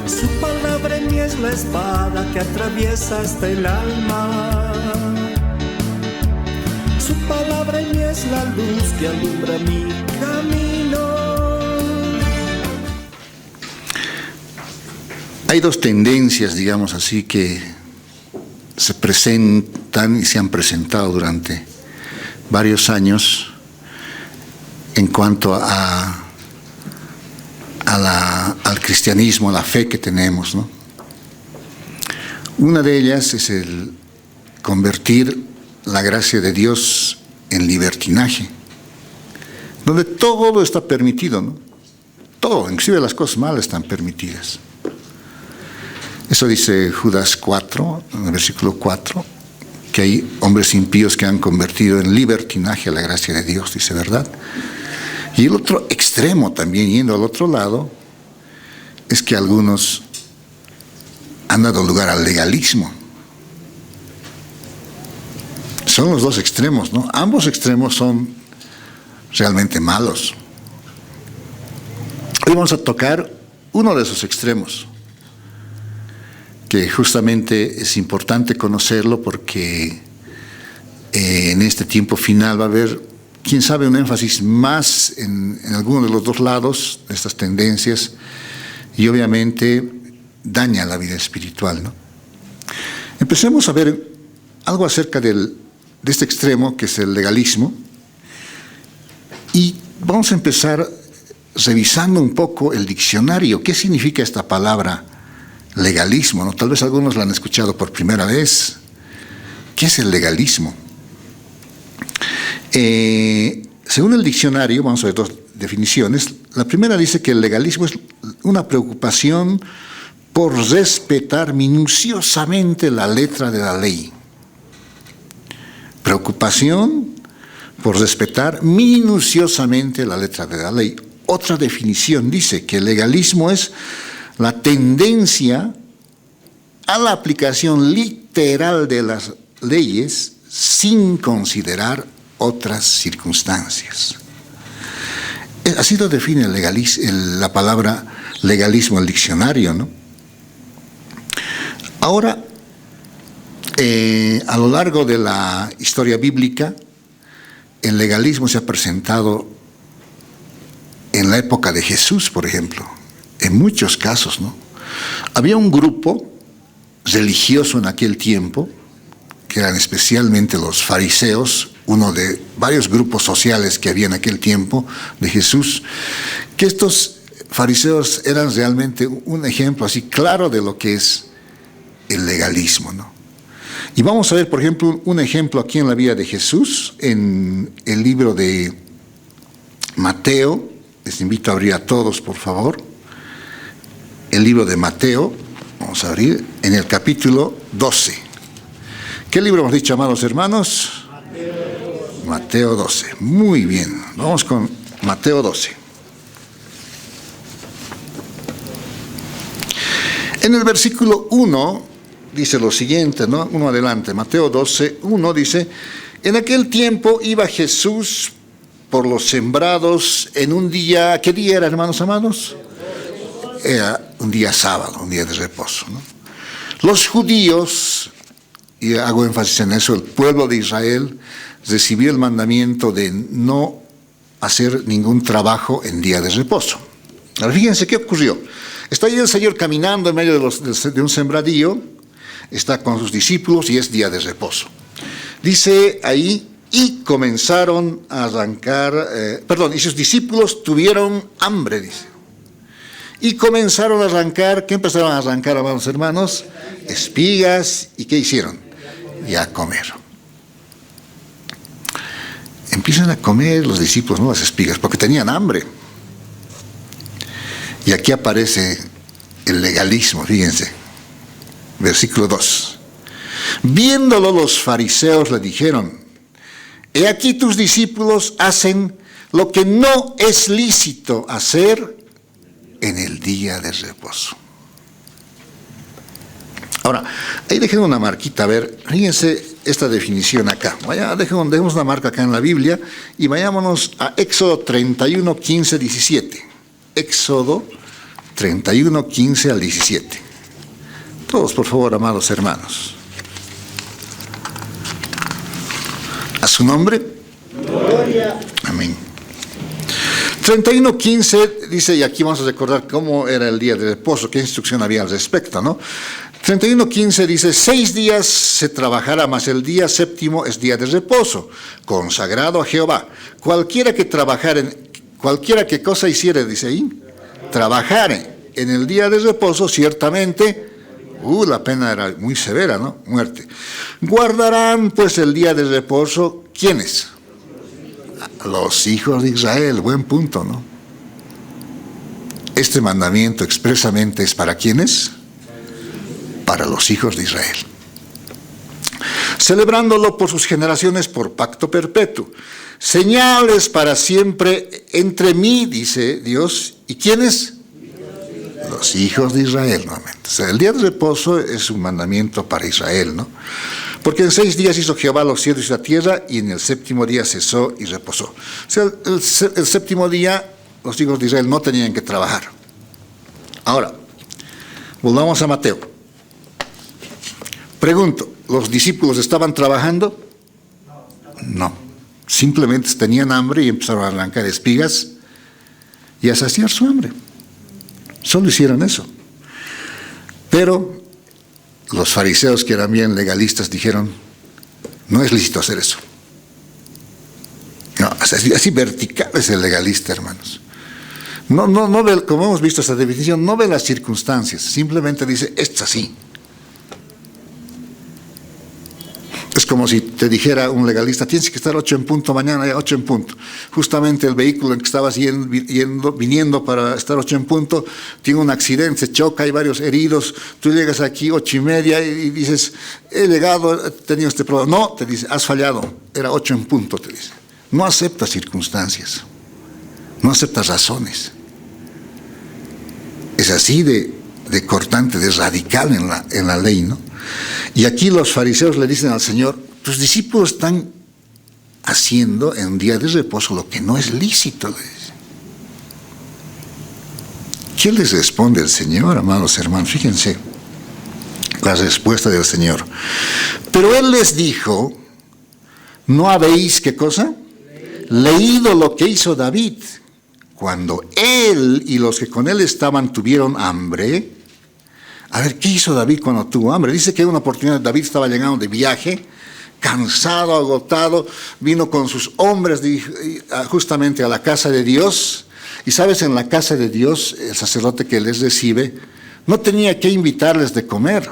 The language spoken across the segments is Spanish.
Su palabra en mí es la espada que atraviesa hasta el alma. Su palabra en mí es la luz que alumbra mi camino. Hay dos tendencias, digamos así, que se presentan y se han presentado durante varios años en cuanto al cristianismo, a la fe que tenemos, ¿no? Una de ellas es el convertir la gracia de Dios en libertinaje, donde todo está permitido, ¿no? Todo, inclusive las cosas malas están permitidas. Eso dice Judas 4, en el versículo 4, que hay hombres impíos que han convertido en libertinaje a la gracia de Dios, dice, ¿verdad? Y el otro extremo también, yendo al otro lado, es que algunos han dado lugar al legalismo. Son los dos extremos, ¿no? Ambos extremos son realmente malos. Hoy vamos a tocar uno de esos extremos, que justamente es importante conocerlo porque en este tiempo final va a haber, quién sabe, un énfasis más en alguno de los dos lados de estas tendencias, y obviamente daña la vida espiritual, ¿no? Empecemos a ver algo acerca de este extremo, que es el legalismo, y vamos a empezar revisando un poco el diccionario. ¿Qué significa esta palabra legalismo, ¿no? Tal vez algunos la han escuchado por primera vez. ¿Qué es el legalismo? Según el diccionario, vamos a ver dos definiciones. La primera dice que el legalismo es una preocupación por respetar minuciosamente la letra de la ley. Preocupación por respetar minuciosamente la letra de la ley. Otra definición dice que el legalismo es la tendencia a la aplicación literal de las leyes sin considerar otras circunstancias. Así lo define la palabra legalismo, el diccionario, ¿no? Ahora, a lo largo de la historia bíblica, el legalismo se ha presentado en la época de Jesús, por ejemplo. En muchos casos, ¿no? Había un grupo religioso en aquel tiempo, que eran especialmente los fariseos, uno de varios grupos sociales que había en aquel tiempo de Jesús, que estos fariseos eran realmente un ejemplo así claro de lo que es el legalismo, ¿no? Y vamos a ver, por ejemplo, un ejemplo aquí en la vida de Jesús, en el libro de Mateo. Les invito a abrir a todos, por favor. El libro de Mateo, vamos a abrir, en el capítulo 12. ¿Qué libro hemos dicho, amados hermanos? Mateo 12. Muy bien, vamos con Mateo 12. En el versículo 1 dice lo siguiente, ¿no? Uno adelante, Mateo 12, 1 dice: en aquel tiempo iba Jesús por los sembrados en un día, ¿qué día era, hermanos amados? Era un día sábado, un día de reposo, ¿no? Los judíos, y hago énfasis en eso, el pueblo de Israel recibió el mandamiento de no hacer ningún trabajo en día de reposo. Ahora fíjense qué ocurrió. Está ahí el Señor caminando en medio de un sembradío, está con sus discípulos y es día de reposo. Dice ahí: y comenzaron a arrancar, y sus discípulos tuvieron hambre, dice. Y comenzaron a arrancar, ¿qué empezaron a arrancar, amados hermanos? Espigas. ¿Y qué hicieron? Y a comer. Empiezan a comer los discípulos, ¿no?, las espigas, porque tenían hambre. Y aquí aparece el legalismo, fíjense. Versículo 2. Viéndolo los fariseos le dijeron: he aquí tus discípulos hacen lo que no es lícito hacer en el día de reposo. Ahora, ahí dejen una marquita, a ver, fíjense esta definición acá. Dejemos una marca acá en la Biblia y vayámonos a Éxodo 31, 15, 17. Éxodo 31, 15 al 17. Todos, por favor, amados hermanos. A su nombre. Gloria. Amén. 31, 15 dice, y aquí vamos a recordar cómo era el día de reposo, qué instrucción había al respecto, ¿no? 31, 15 dice, 6 días se trabajará, mas el día séptimo es día de reposo, consagrado a Jehová. Cualquiera que cosa hiciere, dice ahí, trabajare en el día de reposo, ciertamente, la pena era muy severa, ¿no? Muerte. Guardarán pues el día de reposo, ¿quiénes? Los hijos de Israel, buen punto, ¿no? Este mandamiento expresamente es para ¿quiénes? Para los hijos de Israel. Celebrándolo por sus generaciones por pacto perpetuo. Señales para siempre entre mí, dice Dios, ¿y quiénes? Los hijos de Israel, nuevamente. O sea, el día de reposo es un mandamiento para Israel, ¿no? Porque en 6 días hizo Jehová los cielos y la tierra, y en el séptimo día cesó y reposó. O sea, el séptimo día los hijos de Israel no tenían que trabajar. Ahora, volvamos a Mateo. Pregunto, ¿los discípulos estaban trabajando? No. Simplemente tenían hambre y empezaron a arrancar espigas y a saciar su hambre. Solo hicieron eso. Pero los fariseos, que eran bien legalistas, dijeron, no es lícito hacer eso. No, así vertical es el legalista, hermanos. No ve, como hemos visto esta definición, no ve las circunstancias, simplemente dice, esto es así. Es como si te dijera un legalista, tienes que estar 8 en punto mañana, ya 8 en punto. Justamente el vehículo en que estabas viniendo para estar 8 en punto, tiene un accidente, se choca, hay varios heridos, tú llegas aquí 8:30 y dices, he llegado, he tenido este problema. No, te dice, has fallado, era 8 en punto, te dice. No aceptas circunstancias, no aceptas razones. Es así de cortante, de radical en la ley, ¿no? Y aquí los fariseos le dicen al Señor, tus discípulos están haciendo en día de reposo lo que no es lícito, le dice. ¿Qué les responde el Señor, amados hermanos? Fíjense la respuesta del Señor. Pero Él les dijo, ¿no habéis qué cosa? Leído lo que hizo David cuando él y los que con él estaban tuvieron hambre. A ver, ¿qué hizo David cuando tuvo hambre? Dice que en una oportunidad David estaba llegando de viaje, cansado, agotado, vino con sus hombres justamente a la casa de Dios. Y sabes, en la casa de Dios, el sacerdote que les recibe, no tenía que invitarles de comer.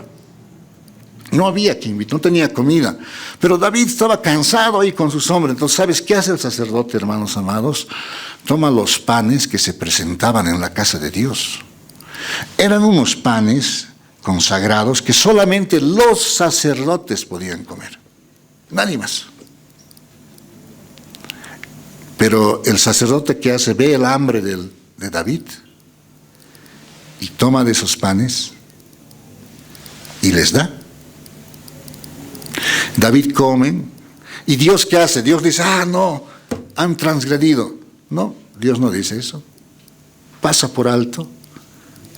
No había que invitar, no tenía comida. Pero David estaba cansado ahí con sus hombres. Entonces, ¿sabes qué hace el sacerdote, hermanos amados? Toma los panes que se presentaban en la casa de Dios. Eran unos panes consagrados que solamente los sacerdotes podían comer. Nadie más. Pero el sacerdote, ¿qué hace? Ve el hambre de David y toma de esos panes y les da. David come, y Dios, ¿qué hace? Dios dice, no, han transgredido. No, Dios no dice eso. Pasa por alto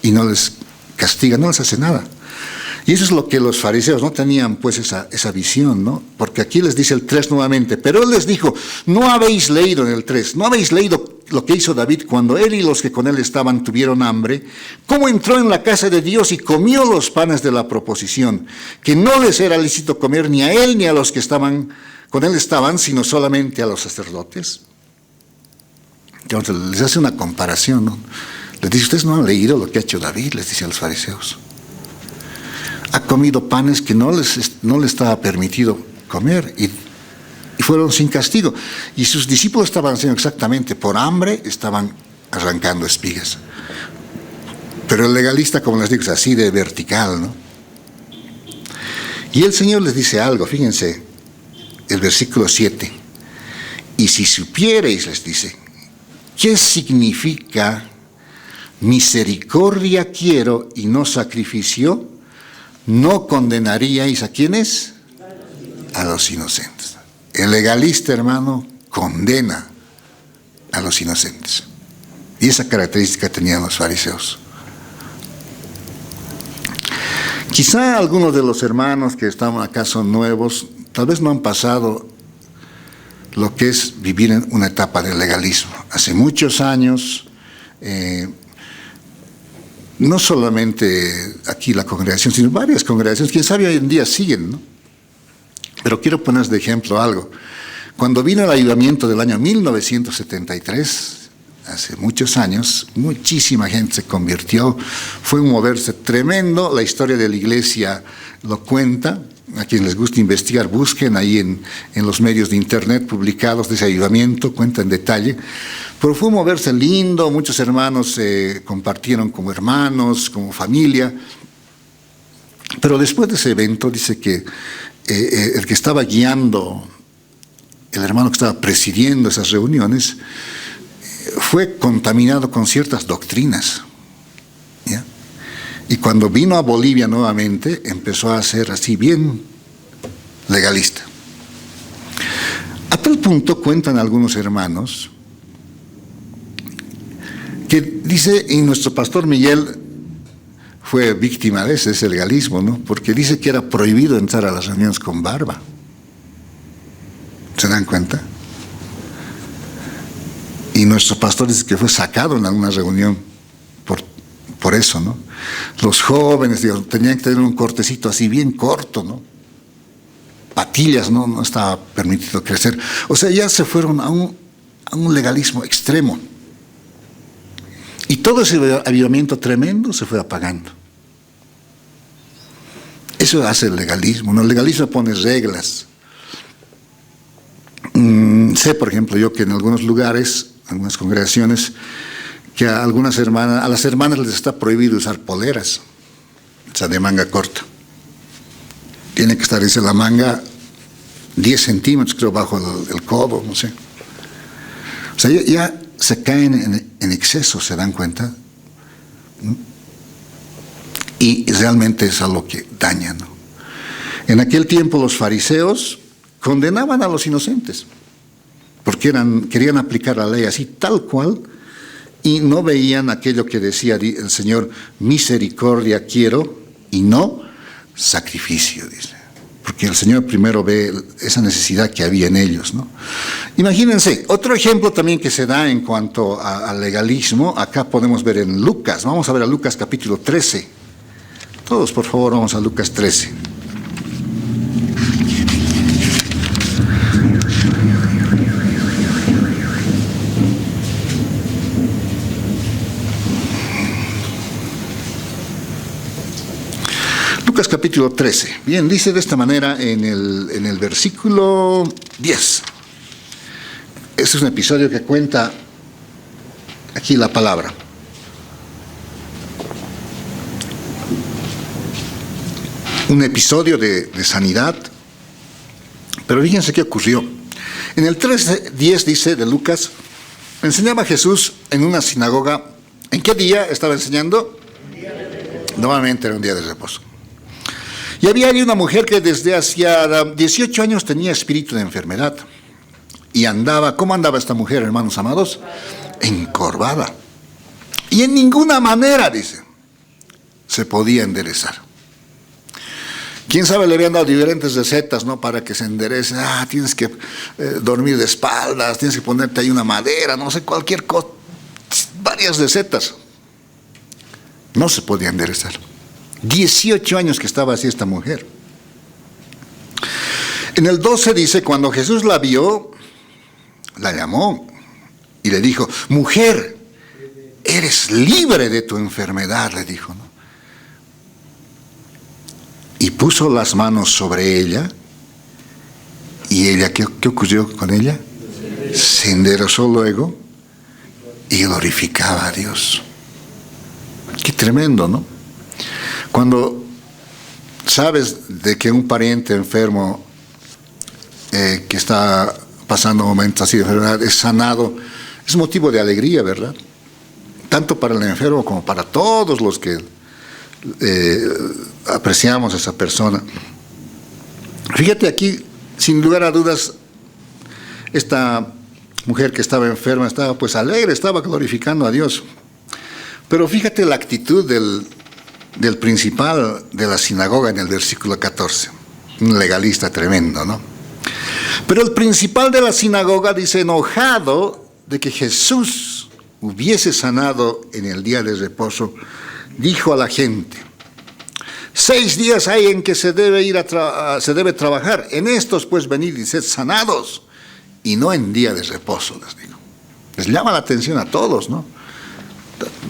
y no les castiga, no les hace nada. Y eso es lo que los fariseos no tenían, pues, esa visión, ¿no? Porque aquí les dice el 3 nuevamente, pero él les dijo, no habéis leído en el 3, no habéis leído lo que hizo David cuando él y los que con él estaban tuvieron hambre, cómo entró en la casa de Dios y comió los panes de la proposición, que no les era lícito comer ni a él ni a los que estaban con él sino solamente a los sacerdotes. Entonces les hace una comparación, ¿no? Les dice, ustedes no han leído lo que ha hecho David, les dice a los fariseos. Ha comido panes que no le estaba permitido comer y fueron sin castigo. Y sus discípulos estaban haciendo exactamente por hambre, estaban arrancando espigas. Pero el legalista, como les digo, es así de vertical, ¿no? Y el Señor les dice algo, fíjense, el versículo 7. Y si supierais, les dice, ¿qué significa misericordia quiero y no sacrificio? ¿No condenaríais a quiénes? A los inocentes. El legalista, hermano, condena a los inocentes. Y esa característica tenían los fariseos. Quizá algunos de los hermanos que están acá son nuevos, tal vez no han pasado lo que es vivir en una etapa del legalismo. Hace muchos años, no solamente aquí la congregación, sino varias congregaciones, quién sabe hoy en día siguen, ¿no? Pero quiero poner de ejemplo algo. Cuando vino el avivamiento del año 1973, hace muchos años, muchísima gente se convirtió, fue un moverse tremendo, la historia de la iglesia lo cuenta, a quienes les gusta investigar, busquen ahí en los medios de internet publicados de ese avivamiento, cuenta en detalle, pero fue un moverse lindo, muchos hermanos se compartieron como hermanos, como familia, pero después de ese evento dice que el que estaba guiando, el hermano que estaba presidiendo esas reuniones, fue contaminado con ciertas doctrinas, ¿ya? Y cuando vino a Bolivia nuevamente, empezó a ser así bien legalista. A tal punto cuentan algunos hermanos que dice, y nuestro pastor Miguel fue víctima de ese legalismo, ¿no? Porque dice que era prohibido entrar a las reuniones con barba. ¿Se dan cuenta? Y nuestro pastor dice que fue sacado en alguna reunión por eso, ¿no? Los jóvenes, digo, tenían que tener un cortecito así bien corto, ¿no? Patillas, no estaba permitido crecer. O sea, ya se fueron a un legalismo extremo. Y todo ese avivamiento tremendo se fue apagando. Eso hace el legalismo, ¿no? El legalismo pone reglas. Sé, por ejemplo, yo que en algunos lugares, algunas congregaciones, que a las hermanas les está prohibido usar poleras, o sea, de manga corta. Tiene que estar, dice, la manga 10 centímetros, creo, bajo el codo, no sé. O sea, ya se caen en exceso, ¿se dan cuenta? ¿No? Y realmente es algo que daña, ¿no? En aquel tiempo los fariseos condenaban a los inocentes, porque querían aplicar la ley así, tal cual, y no veían aquello que decía el Señor, misericordia quiero y no sacrificio, dice. Porque el Señor primero ve esa necesidad que había en ellos, ¿no? Imagínense, otro ejemplo también que se da en cuanto al legalismo, acá podemos ver en Lucas, vamos a ver a Lucas capítulo 13. Todos, por favor, vamos a Lucas 13. Lucas capítulo 13. Bien, dice de esta manera en el versículo 10. Este es un episodio que cuenta aquí la palabra. Un episodio de sanidad. Pero fíjense qué ocurrió. En el 13:10 dice de Lucas, enseñaba Jesús en una sinagoga. ¿En qué día estaba enseñando? Nuevamente era un día de reposo. Y había allí una mujer que desde hacía 18 años tenía espíritu de enfermedad. Y andaba, ¿cómo andaba esta mujer, hermanos amados? Encorvada. Y en ninguna manera, dice, se podía enderezar. Quién sabe, le habían dado diferentes recetas, ¿no? Para que se enderece. Tienes que dormir de espaldas, tienes que ponerte ahí una madera, no sé, cualquier cosa. Varias recetas. No se podía enderezar. 18 años que estaba así esta mujer. En el 12 dice, cuando Jesús la vio, la llamó y le dijo, mujer, eres libre de tu enfermedad, le dijo, ¿no? Y puso las manos sobre ella, y ella, ¿qué ocurrió con ella? Se enderezó luego y glorificaba a Dios. Qué tremendo, ¿no? Cuando sabes de que un pariente enfermo que está pasando momentos así de enfermedad es sanado, es motivo de alegría, ¿verdad? Tanto para el enfermo como para todos los que apreciamos a esa persona. Fíjate aquí, sin lugar a dudas, esta mujer que estaba enferma estaba pues alegre, estaba glorificando a Dios. Pero fíjate la actitud del principal de la sinagoga en el versículo 14. Un legalista tremendo, ¿no? Pero el principal de la sinagoga dice, enojado de que Jesús hubiese sanado en el día de reposo, dijo a la gente, 6 días hay en que se debe trabajar, en estos pues venid y sed sanados, y no en día de reposo, les digo. Les llama la atención a todos, ¿no?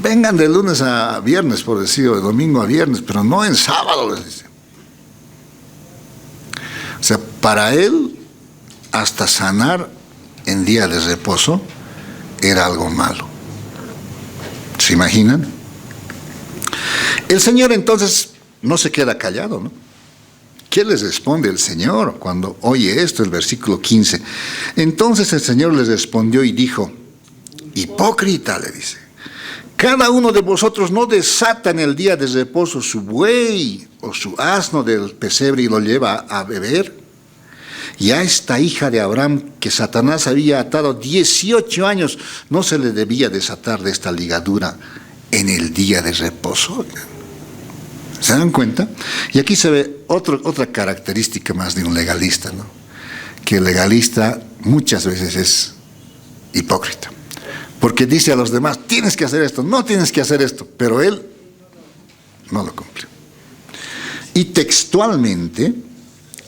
Vengan de lunes a viernes, por decirlo, de domingo a viernes, pero no en sábado, les dice. O sea, para él, hasta sanar en día de reposo era algo malo. ¿Se imaginan? El Señor entonces no se queda callado, ¿no? ¿Qué les responde el Señor cuando oye esto? El versículo 15. Entonces el Señor les respondió y dijo, hipócrita, le dice, cada uno de vosotros no desata en el día de reposo su buey o su asno del pesebre y lo lleva a beber. Y a esta hija de Abraham que Satanás había atado 18 años, no se le debía desatar de esta ligadura en el día de reposo. ¿Se dan cuenta? Y aquí se ve otra característica más de un legalista, ¿no? Que el legalista muchas veces es hipócrita. Porque dice a los demás, tienes que hacer esto, no tienes que hacer esto, pero él no lo cumple. Y textualmente,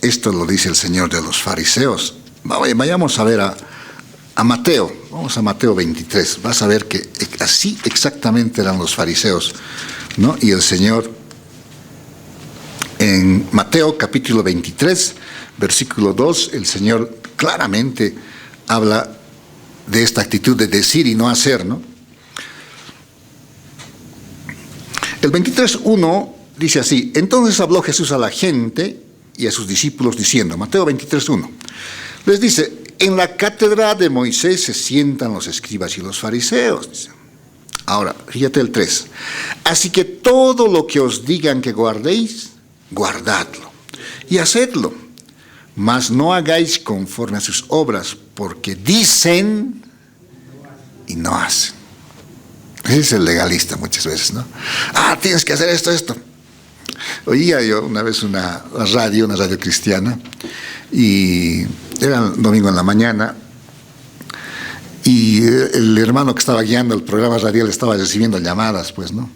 esto lo dice el Señor de los fariseos. Vayamos a ver a Mateo, vamos a Mateo 23, vas a ver que así exactamente eran los fariseos, ¿no? Y el Señor, en Mateo capítulo 23, versículo 2, el Señor claramente habla de esta actitud de decir y no hacer, ¿no? El 23:1 dice así, entonces habló Jesús a la gente y a sus discípulos diciendo, Mateo 23:1, les dice, en la cátedra de Moisés se sientan los escribas y los fariseos. Dice. Ahora, fíjate el 3, así que todo lo que os digan que guardéis, guardadlo y hacedlo, mas no hagáis conforme a sus obras, porque dicen y no hacen. Ese es el legalista muchas veces, ¿no? Tienes que hacer esto. Oía yo una vez una radio cristiana, y era el domingo en la mañana, y el hermano que estaba guiando el programa radial estaba recibiendo llamadas, pues, ¿no?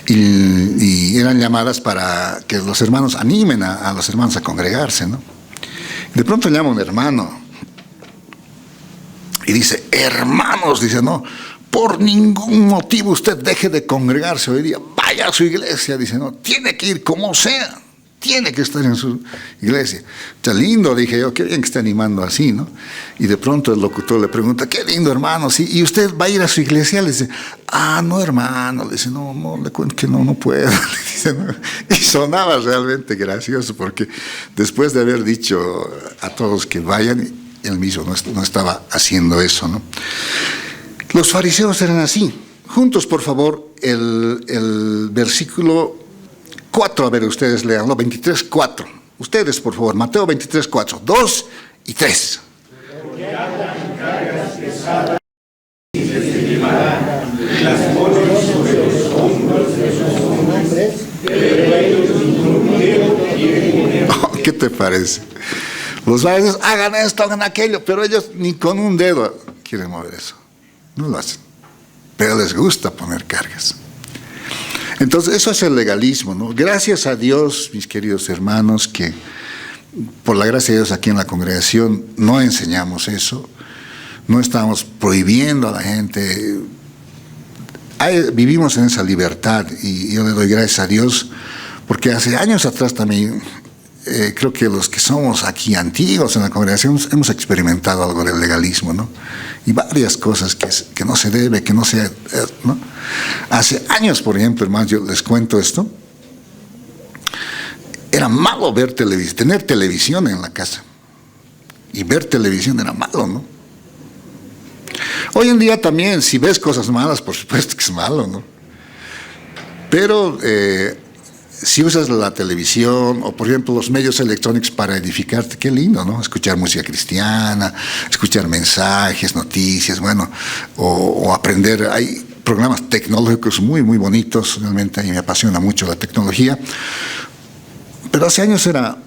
Y eran llamadas para que los hermanos animen a los hermanos a congregarse, ¿no? De pronto llama un hermano y dice, hermanos, dice, no, por ningún motivo usted deje de congregarse hoy día, vaya a su iglesia, dice, no, tiene que ir como sea, tiene que estar en su iglesia. Está lindo, dije yo, qué bien que está animando así, ¿no? Y de pronto el locutor le pregunta, qué lindo, hermano, ¿sí? ¿Y usted va a ir a su iglesia? Le dice, no, hermano, le dice, no, le cuento que no puedo. Le dice, no. Y sonaba realmente gracioso, porque después de haber dicho a todos que vayan, él mismo no estaba haciendo eso, ¿no? Los fariseos eran así. Juntos, por favor, el versículo 4, a ver, ustedes leanlo, 23:4. Ustedes, por favor, Mateo 23:4, 2 y 3. Porque andan cargas pesadas y se estimarán, y las ponen sobre los hombros de los hombres, pero ellos no quieren. ¿Qué te parece? Los fariseos, hagan esto, hagan aquello, pero ellos ni con un dedo quieren mover eso. No lo hacen. Pero les gusta poner cargas. Entonces, eso es el legalismo, ¿no? Gracias a Dios, mis queridos hermanos, que por la gracia de Dios aquí en la congregación no enseñamos eso, no estamos prohibiendo a la gente. Vivimos en esa libertad y yo le doy gracias a Dios, porque hace años atrás también, creo que los que somos aquí antiguos en la congregación hemos experimentado algo del legalismo, ¿no? Y varias cosas que no se debe, que no se... ¿no? Hace años, por ejemplo, hermanos, yo les cuento esto, era malo ver televisión, tener televisión en la casa. Y ver televisión era malo, ¿no? Hoy en día también, si ves cosas malas, por supuesto que es malo, ¿no? Pero si usas la televisión o, por ejemplo, los medios electrónicos para edificarte, qué lindo, ¿no? Escuchar música cristiana, escuchar mensajes, noticias, bueno, o aprender. Hay programas tecnológicos muy, muy bonitos. Realmente a mí me apasiona mucho la tecnología. Pero hace años era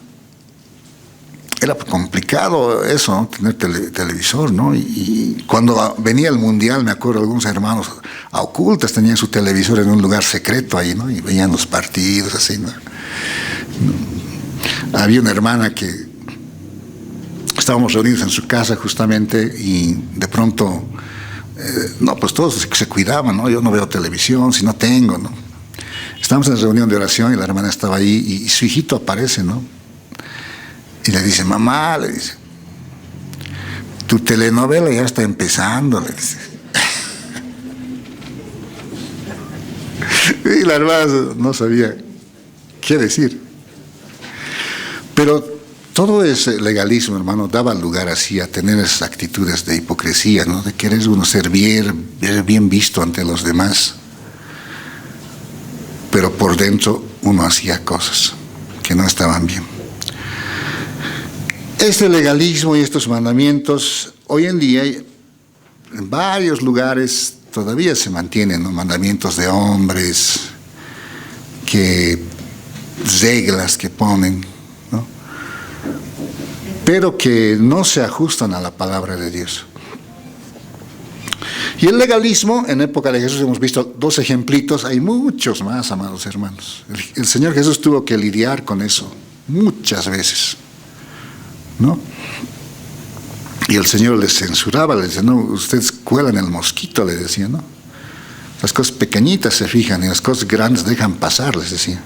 complicado eso, ¿no? Tener televisor, ¿no? Y cuando venía el Mundial, me acuerdo, algunos hermanos a ocultas tenían su televisor en un lugar secreto ahí, ¿no? Y veían los partidos, así, ¿no? Había una hermana que estábamos reunidos en su casa justamente y de pronto, no, pues todos se cuidaban, ¿no? Yo no veo televisión, si no tengo, ¿no? Estábamos en reunión de oración y la hermana estaba ahí y su hijito aparece, ¿no? Y le dice, mamá, le dice, tu telenovela ya está empezando, le dice. Y la hermana no sabía qué decir. Pero todo ese legalismo, hermano, daba lugar así a tener esas actitudes de hipocresía, ¿no? De querer uno ser bien visto ante los demás. Pero por dentro uno hacía cosas que no estaban bien. Este legalismo y estos mandamientos, hoy en día, en varios lugares todavía se mantienen, ¿no? Mandamientos de hombres, reglas que ponen, ¿no? Pero que no se ajustan a la palabra de Dios. Y el legalismo, en época de Jesús hemos visto 2 ejemplitos, hay muchos más, amados hermanos. El Señor Jesús tuvo que lidiar con eso muchas veces, ¿no? Y el Señor les censuraba, les decía, no, ustedes cuelan el mosquito, les decía, ¿no? Las cosas pequeñitas se fijan y las cosas grandes dejan pasar, les decía.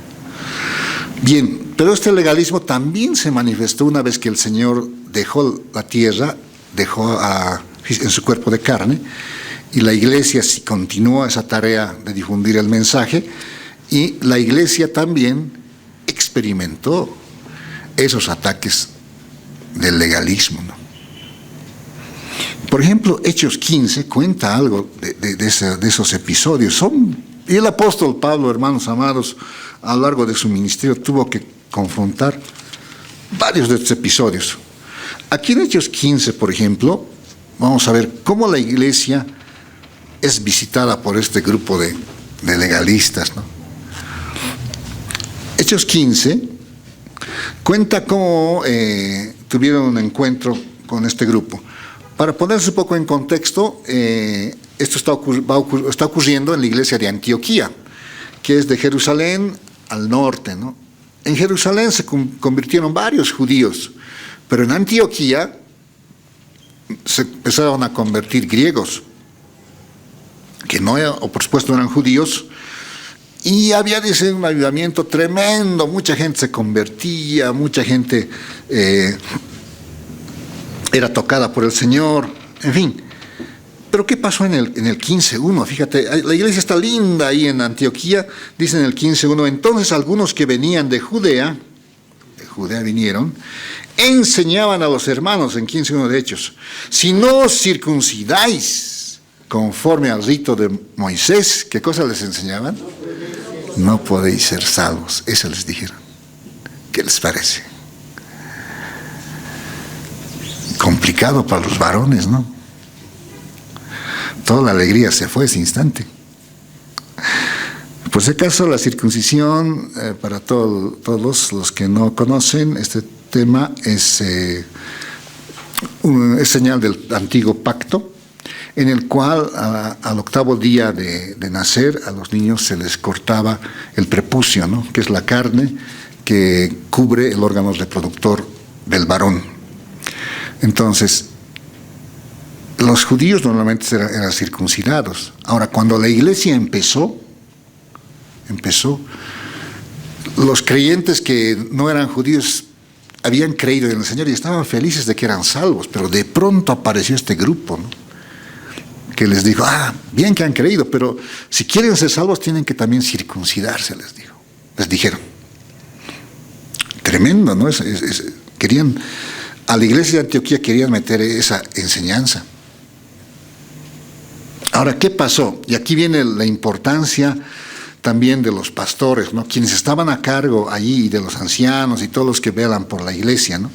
Bien, pero este legalismo también se manifestó una vez que el Señor dejó la tierra, dejó en su cuerpo de carne, y la iglesia sí continuó esa tarea de difundir el mensaje, y la iglesia también experimentó esos ataques del legalismo, ¿no? Por ejemplo, Hechos 15 cuenta algo de esos episodios. Y el apóstol Pablo, hermanos amados, a lo largo de su ministerio tuvo que confrontar varios de estos episodios. Aquí en Hechos 15, por ejemplo, vamos a ver cómo la iglesia es visitada por este grupo de legalistas, ¿no? Hechos 15 cuenta cómo tuvieron un encuentro con este grupo. Para ponerse un poco en contexto, esto está ocurriendo en la iglesia de Antioquía, que es de Jerusalén al norte, ¿no? En Jerusalén se convirtieron varios judíos, pero en Antioquía se empezaron a convertir griegos, que no, o por supuesto no eran judíos, y había, dice, un avivamiento tremendo, mucha gente se convertía, mucha gente era tocada por el Señor, en fin. Pero ¿qué pasó en el 15.1? Fíjate, la iglesia está linda ahí en Antioquía, dice en el 15.1, entonces algunos que venían de Judea vinieron, enseñaban a los hermanos, en 15.1 de Hechos, si no os circuncidáis conforme al rito de Moisés, ¿qué cosa les enseñaban? No podéis ser salvos, eso les dijeron. ¿Qué les parece? Complicado para los varones, ¿no? Toda la alegría se fue ese instante. Por si acaso, la circuncisión, para todos los que no conocen este tema, es señal del antiguo pacto, en el cual al 8º día de nacer a los niños se les cortaba el prepucio, ¿no? Que es la carne que cubre el órgano reproductor del varón. Entonces, los judíos normalmente eran circuncidados. Ahora, cuando la iglesia empezó, los creyentes que no eran judíos habían creído en el Señor y estaban felices de que eran salvos, pero de pronto apareció este grupo, ¿no? Que les dijo, bien que han creído, pero si quieren ser salvos tienen que también circuncidarse, les dijeron. Tremendo, ¿no? Querían, a la iglesia de Antioquía querían meter esa enseñanza. Ahora, ¿qué pasó? Y aquí viene la importancia también de los pastores, ¿no? Quienes estaban a cargo allí, de los ancianos y todos los que velan por la iglesia, ¿no?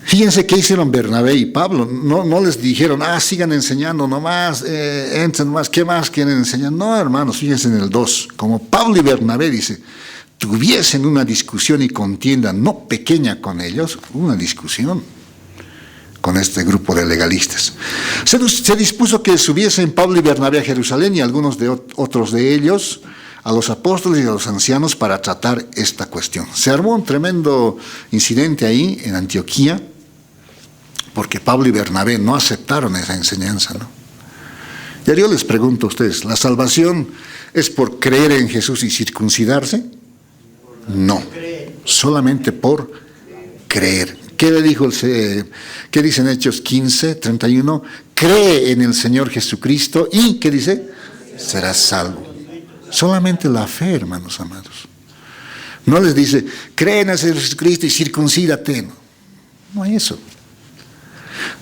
Fíjense qué hicieron Bernabé y Pablo. No les dijeron, sigan enseñando nomás, entren nomás, ¿qué más quieren enseñar? No, hermanos, fíjense en el 2. Como Pablo y Bernabé, dice, tuviesen una discusión y contienda no pequeña con ellos, una discusión con este grupo de legalistas. Se dispuso que subiesen Pablo y Bernabé a Jerusalén y algunos de otros de ellos a los apóstoles y a los ancianos para tratar esta cuestión. Se armó un tremendo incidente ahí en Antioquía, porque Pablo y Bernabé no aceptaron esa enseñanza, ¿no? Y ahora yo les pregunto a ustedes, ¿la salvación es por creer en Jesús y circuncidarse? No, solamente por creer. ¿Qué le dijo qué dice en Hechos 15, 31? Cree en el Señor Jesucristo y, ¿qué dice? Serás salvo. Solamente la fe, hermanos amados. No les dice, cree en el Señor Jesucristo y circuncídate. No hay eso.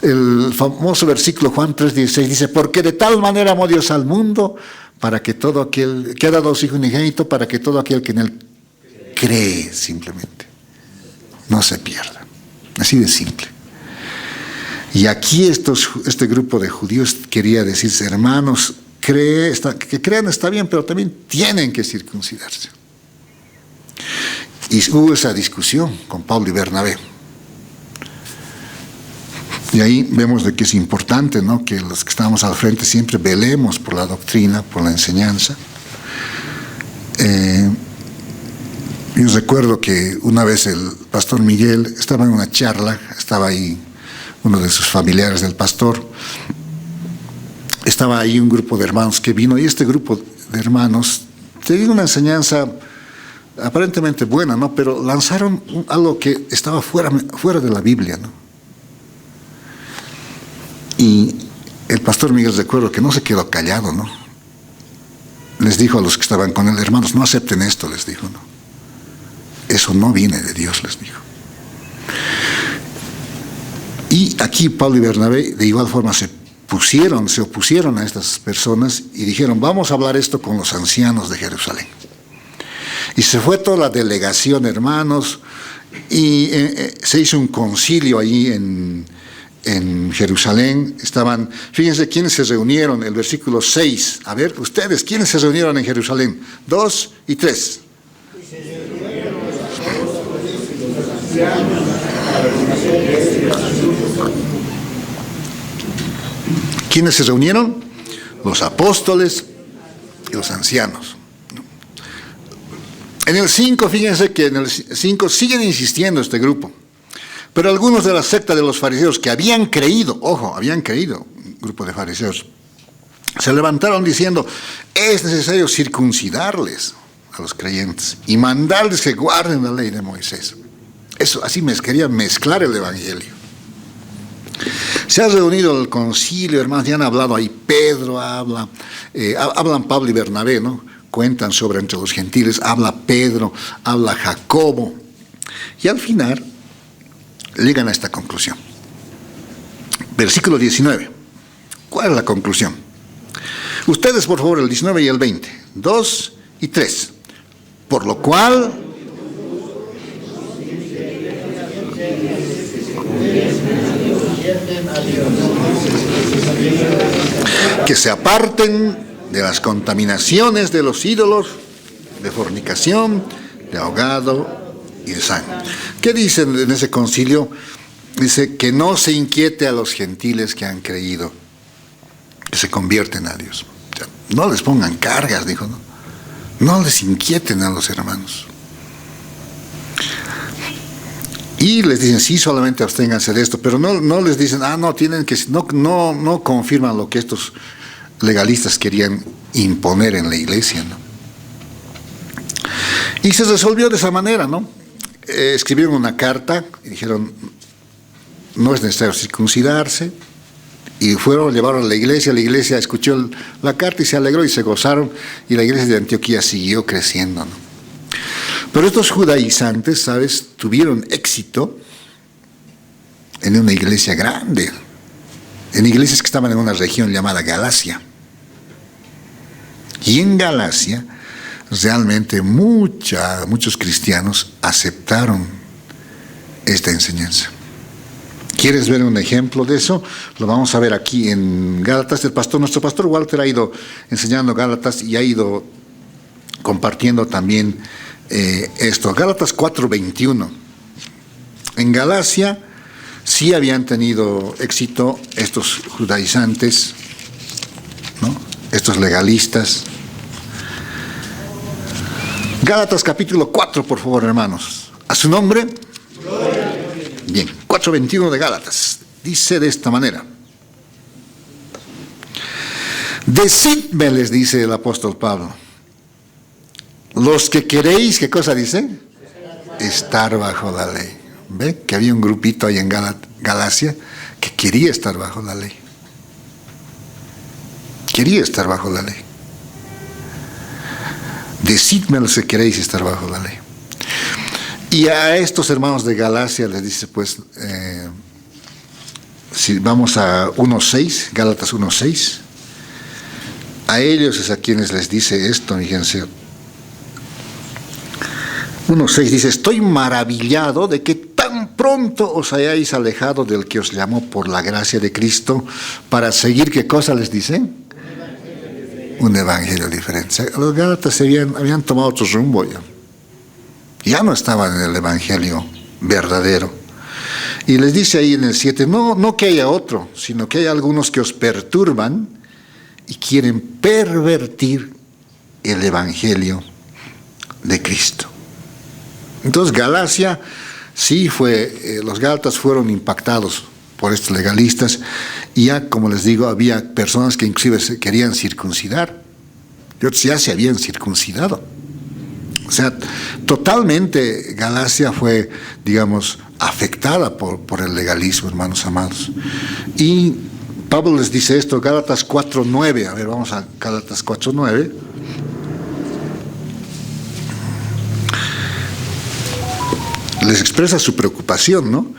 El famoso versículo Juan 3:16 dice, porque de tal manera amó Dios al mundo, para que todo aquel, que ha dado a su Hijo unigénito, para que todo aquel que en él cree simplemente, no se pierda. Así de simple. Y aquí este grupo de judíos quería decirse, hermanos, que crean está bien, pero también tienen que circuncidarse. Y hubo esa discusión con Pablo y Bernabé. Y ahí vemos de que es importante, ¿no?, que los que estamos al frente siempre velemos por la doctrina, por la enseñanza. Yo recuerdo que una vez el pastor Miguel estaba en una charla, estaba ahí uno de sus familiares del pastor, estaba ahí un grupo de hermanos que vino, y este grupo de hermanos tenía una enseñanza aparentemente buena, ¿no?, pero lanzaron algo que estaba fuera de la Biblia, ¿no? Y el pastor Miguel, recuerdo que no se quedó callado, ¿no? Les dijo a los que estaban con él, hermanos, no acepten esto, les dijo, ¿no? Eso no viene de Dios, les dijo. Y aquí Pablo y Bernabé de igual forma se opusieron a estas personas y dijeron, vamos a hablar esto con los ancianos de Jerusalén. Y se fue toda la delegación, hermanos, y se hizo un concilio allí en Jerusalén. Estaban, fíjense quiénes se reunieron, el versículo 6. A ver, ustedes, ¿quiénes se reunieron en Jerusalén? 2 y 3. ¿Quiénes se reunieron? Los apóstoles y los ancianos. En el 5, fíjense que en el 5 siguen insistiendo este grupo. Pero algunos de la secta de los fariseos que habían creído, un grupo de fariseos, se levantaron diciendo, es necesario circuncidarles a los creyentes y mandarles que guarden la ley de Moisés. Eso, así querían mezclar el evangelio. Se ha reunido el concilio, hermanos, ya han hablado ahí, Pedro hablan Pablo y Bernabé, ¿no? Cuentan sobre entre los gentiles, habla Pedro, habla Jacobo, y al final llegan a esta conclusión. Versículo 19. ¿Cuál es la conclusión? Ustedes, por favor, el 19 y el 20. 2 y 3. Por lo cual, que se aparten de las contaminaciones de los ídolos, de fornicación, de ahogado y de sangre. ¿Qué dicen en ese concilio? Dice que no se inquiete a los gentiles que han creído, que se convierten a Dios. O sea, no les pongan cargas, dijo, ¿no? No les inquieten a los hermanos. Y les dicen, sí, solamente absténganse de esto, pero no les dicen, no confirman lo que estos legalistas querían imponer en la iglesia, ¿no? Y se resolvió de esa manera, ¿no? Escribieron una carta y dijeron, no es necesario circuncidarse, y llevaron a la iglesia escuchó la carta y se alegró y se gozaron, y la iglesia de Antioquía siguió creciendo, ¿no? Pero estos judaizantes, ¿sabes?, tuvieron éxito en una iglesia grande, en iglesias que estaban en una región llamada Galacia. Y en Galacia, realmente muchos cristianos aceptaron esta enseñanza. ¿Quieres ver un ejemplo de eso? Lo vamos a ver aquí en Gálatas. Nuestro pastor Walter ha ido enseñando Gálatas y ha ido compartiendo también esto. Gálatas 4:21. En Galacia sí habían tenido éxito estos judaizantes, ¿no? Estos legalistas. Gálatas capítulo 4, por favor, hermanos. ¿A su nombre? Bien, 4:21 de Gálatas. Dice de esta manera. Decidme, les dice el apóstol Pablo, los que queréis, ¿qué cosa dice? Estar bajo la ley. ¿Ve? Que había un grupito ahí en Galacia que quería estar bajo la ley. Quería estar bajo la ley. Decidme los que queréis estar bajo la ley. Y a estos hermanos de Galacia les dice, pues, si vamos a 1:6, Gálatas 1:6, a ellos es a quienes les dice esto, fíjense. 1:6 dice, estoy maravillado de que tan pronto os hayáis alejado del que os llamó por la gracia de Cristo para seguir, ¿qué cosa les dice? Un evangelio diferente. Los gálatas habían tomado otro rumbo ya. Ya no estaban en el evangelio verdadero. Y les dice ahí en el 7, no que haya otro, sino que hay algunos que os perturban y quieren pervertir el evangelio de Cristo. Entonces Galacia sí los gálatas fueron impactados por estos legalistas, y ya, como les digo, había personas que inclusive se querían circuncidar, y otros ya se habían circuncidado. O sea, totalmente Galacia fue, digamos, afectada por el legalismo, hermanos amados. Y Pablo les dice esto, Gálatas 4:9, a ver, vamos a Gálatas 4:9. Les expresa su preocupación, ¿no?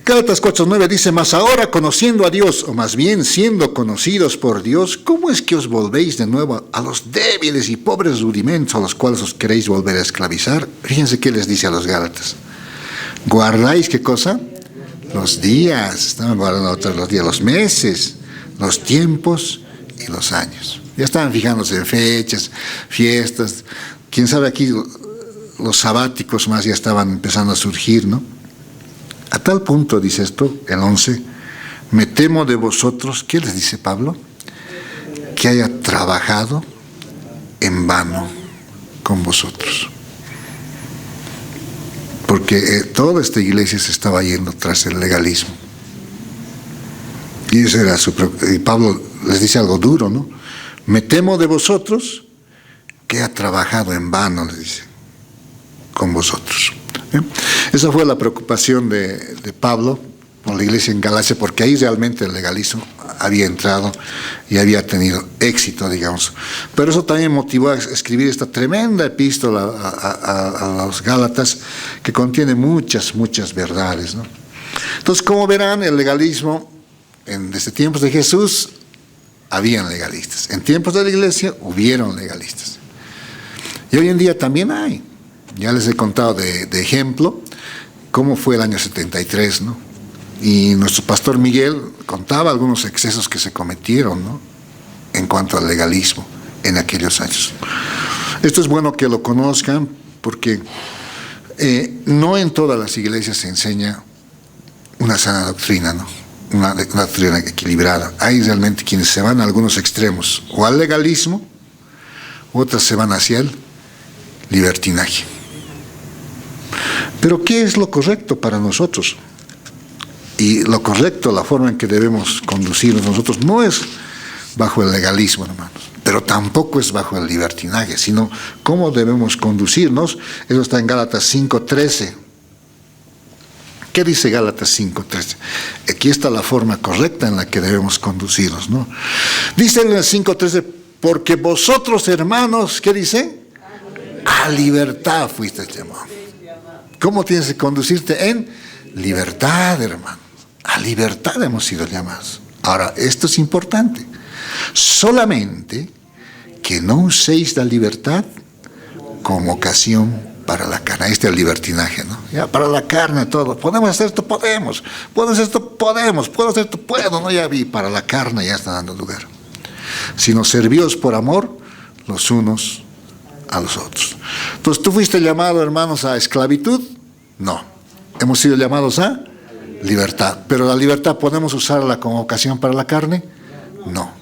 Gálatas 4:9 dice, mas ahora conociendo a Dios, o más bien siendo conocidos por Dios, ¿cómo es que os volvéis de nuevo a los débiles y pobres rudimentos a los cuales os queréis volver a esclavizar? Fíjense qué les dice a los gálatas. ¿Guardáis qué cosa? Los días, estaban guardando los días, los meses, los tiempos y los años. Ya estaban fijándose en fechas, fiestas. Quién sabe, aquí los sabáticos más ya estaban empezando a surgir, ¿no? A tal punto, dice esto, el 11, me temo de vosotros, ¿qué les dice Pablo? Que haya trabajado en con vosotros. Porque toda esta iglesia se estaba yendo tras el legalismo. Y eso era y Pablo les dice algo duro, ¿no? Me temo de vosotros que haya trabajado en vano, les dice, con vosotros. Esa fue la preocupación de Pablo por la iglesia en Galacia, porque ahí realmente el legalismo había entrado y había tenido éxito, digamos. Pero eso también motivó a escribir esta tremenda epístola a los Gálatas, que contiene muchas verdades, ¿no? Entonces, como verán, el legalismo, desde tiempos de Jesús, habían legalistas. En tiempos de la iglesia, hubieron legalistas. Y hoy en día también hay. Ya les he contado de ejemplo cómo fue el año 73, ¿no? Y nuestro pastor Miguel contaba algunos excesos que se cometieron, ¿no?, en cuanto al legalismo en aquellos años. Esto es bueno que lo conozcan, porque no en todas las iglesias se enseña una sana doctrina, ¿no?, una doctrina equilibrada. Hay realmente quienes se van a algunos extremos, o al legalismo, otras se van hacia el libertinaje. Pero ¿qué es lo correcto para nosotros? Y lo correcto, la forma en que debemos conducirnos nosotros, no es bajo el legalismo, hermanos, pero tampoco es bajo el libertinaje, sino cómo debemos conducirnos. Eso está en Gálatas 5:13. ¿Qué dice Gálatas 5:13? Aquí está la forma correcta en la que debemos conducirnos, ¿no? Dice en el 5:13, porque vosotros, hermanos, ¿qué dice? A libertad fuisteis llamados. ¿Cómo tienes que conducirte? En libertad, hermano. A libertad hemos sido llamados. Ahora, esto es importante. Solamente que no uséis la libertad como ocasión para la carne. Ahí está el libertinaje, ¿no? Ya, para la carne todo. ¿Podemos hacer esto? Podemos. ¿Puedo hacer esto? Podemos. ¿Puedo hacer esto? Puedo. No, ya vi. Para la carne ya está dando lugar. Sino servíos por amor los unos a los otros. Entonces, ¿tú fuiste llamado, hermanos, a esclavitud? No. Hemos sido llamados a libertad. ¿Pero la libertad podemos usarla como ocasión para la carne? No.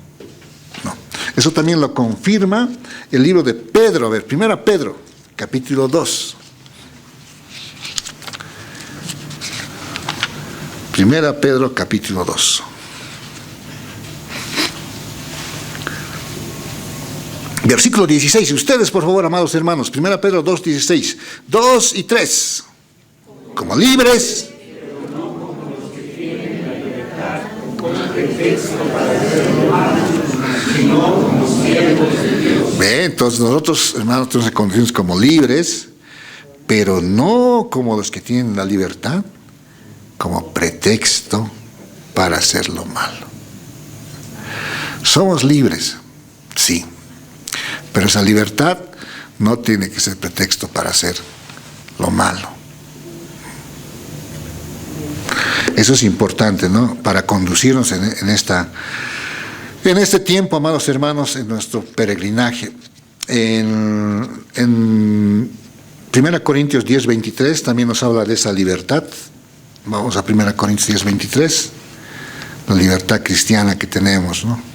No. Eso también lo confirma el libro de Pedro. A ver, 1 Pedro, capítulo 2. 1 Pedro, capítulo 2. Versículo 16. Ustedes, por favor, amados hermanos. 1 Pedro 2, 16. 2 y 3. Como libres. Entonces nosotros, hermanos, nos reconocemos como libres, pero no como los que tienen la libertad, como pretexto para hacer lo malo. Somos libres, sí, pero esa libertad no tiene que ser pretexto para hacer lo malo. Eso es importante, ¿no? Para conducirnos en este tiempo, amados hermanos, en nuestro peregrinaje. En 1 Corintios 10, 23 también nos habla de esa libertad. Vamos a 1 Corintios 10, 23, la libertad cristiana que tenemos, ¿no?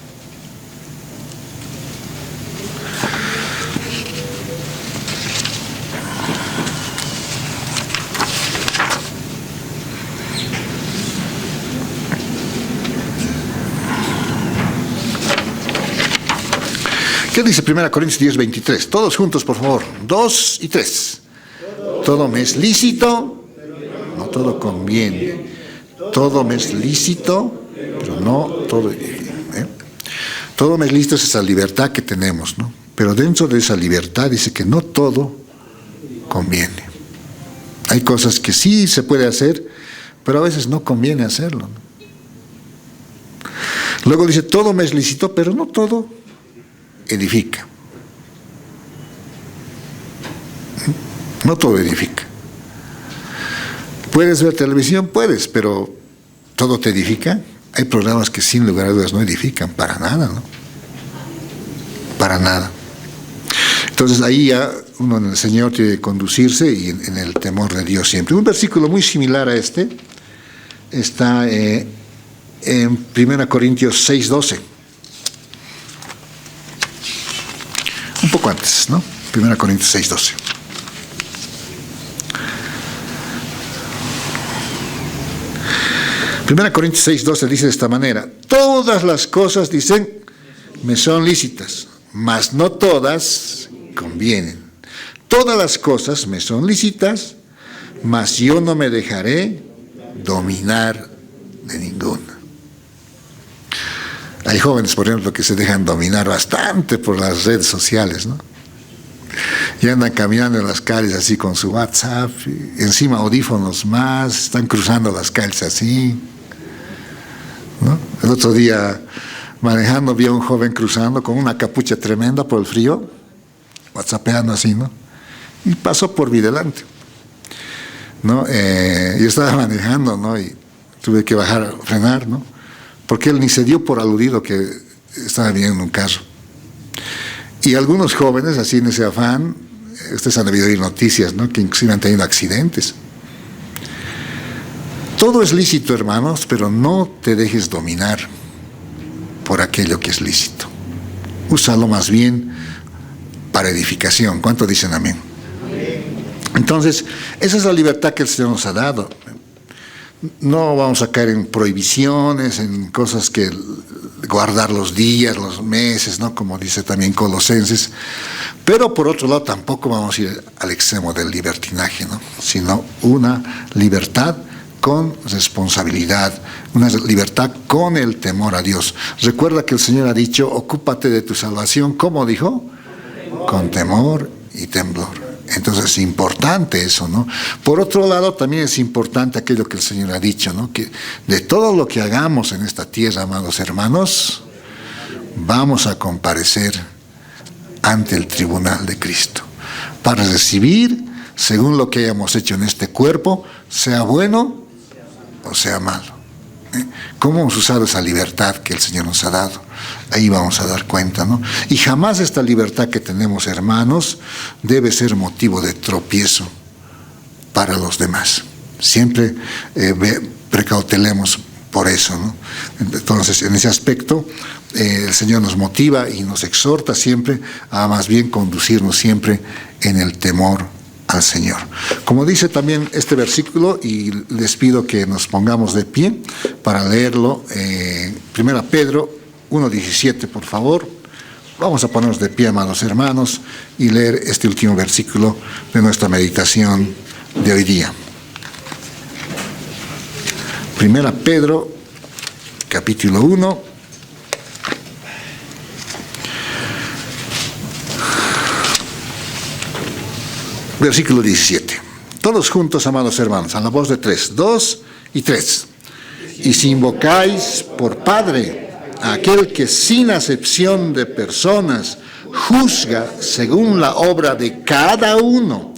¿Qué dice 1 Corintios 10, 23? Todos juntos, por favor. 2 y 3. Todo me es lícito, no todo conviene. Todo me es lícito, pero no todo. Todo me es lícito, es esa libertad que tenemos, ¿no? Pero dentro de esa libertad dice que no todo conviene. Hay cosas que sí se puede hacer, pero a veces no conviene hacerlo, ¿no? Luego dice, todo me es lícito, pero no todo edifica. No todo edifica. ¿Puedes ver televisión? Puedes, pero ¿todo te edifica? Hay programas que sin lugar a dudas no edifican para nada, ¿no? Para nada. Entonces ahí ya uno en el Señor tiene que conducirse y en el temor de Dios siempre. Un versículo muy similar a este está en 1 Corintios 6, 12. Un poco antes, ¿no? 1 Corintios 6, 12. Primera Corintios 6, 12 dice de esta manera: todas las cosas, dicen, me son lícitas, mas no todas convienen. Todas las cosas me son lícitas, mas yo no me dejaré dominar de ninguna. Hay jóvenes, por ejemplo, que se dejan dominar bastante por las redes sociales, ¿no? Y andan caminando en las calles así con su WhatsApp, y encima audífonos más, están cruzando las calles así, ¿no? El otro día, manejando, vi a un joven cruzando con una capucha tremenda por el frío, whatsappeando así, ¿no? Y pasó por mi delante, ¿no? Yo estaba manejando, ¿no? Y tuve que bajar, frenar, ¿no? Porque él ni se dio por aludido que estaba viniendo un carro. Y algunos jóvenes, así en ese afán, ustedes han debido oír noticias, ¿no? Que inclusive han tenido accidentes. Todo es lícito, hermanos, pero no te dejes dominar por aquello que es lícito. Úsalo más bien para edificación. ¿Cuánto dicen amén? Entonces, esa es la libertad que el Señor nos ha dado. No vamos a caer en prohibiciones, en cosas que guardar los días, los meses, ¿no? Como dice también Colosenses. Pero por otro lado tampoco vamos a ir al extremo del libertinaje, ¿no? Sino una libertad con responsabilidad, una libertad con el temor a Dios. Recuerda que el Señor ha dicho, ocúpate de tu salvación. ¿Cómo dijo? Con temor y temblor. Entonces es importante eso, ¿no? Por otro lado, también es importante aquello que el Señor ha dicho, ¿no? Que de todo lo que hagamos en esta tierra, amados hermanos, vamos a comparecer ante el tribunal de Cristo para recibir según lo que hayamos hecho en este cuerpo, sea bueno o sea malo. ¿Cómo hemos usado esa libertad que el Señor nos ha dado? Ahí vamos a dar cuenta, ¿no? Y jamás esta libertad que tenemos, hermanos, debe ser motivo de tropiezo para los demás. Siempre precautelemos por eso, ¿no? Entonces, en ese aspecto, el Señor nos motiva y nos exhorta siempre a más bien conducirnos siempre en el temor al Señor. Como dice también este versículo, y les pido que nos pongamos de pie para leerlo, 1 Pedro 1:17, por favor. Vamos a ponernos de pie, amados hermanos, y leer este último versículo de nuestra meditación de hoy día. 1 Pedro, capítulo 1. Versículo 17. Todos juntos, amados hermanos, a la voz de 3, 2 y 3. Y si invocáis por Padre a aquel que sin acepción de personas juzga según la obra de cada uno,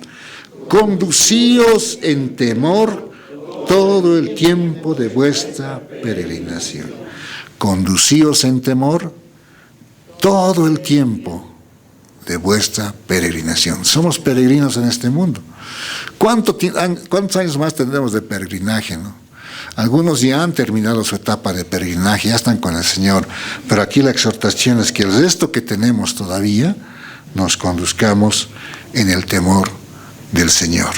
conducíos en temor todo el tiempo de vuestra peregrinación. Conducíos en temor todo el tiempo de vuestra peregrinación. Somos peregrinos en este mundo. ¿Cuántos años más tendremos de peregrinaje, no? Algunos ya han terminado su etapa de peregrinaje, ya están con el Señor, pero aquí la exhortación es que el resto que tenemos todavía nos conduzcamos en el temor del Señor.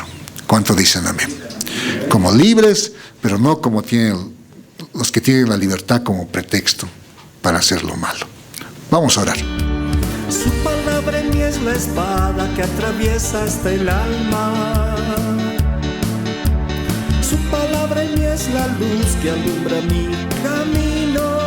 ¿Cuánto dicen amén? Como libres, pero no como tienen los que tienen la libertad como pretexto para hacer lo malo. Vamos a orar. Su palabra en mí es la espada que atraviesa hasta el alma. Su palabra en mí es la luz que alumbra mi camino.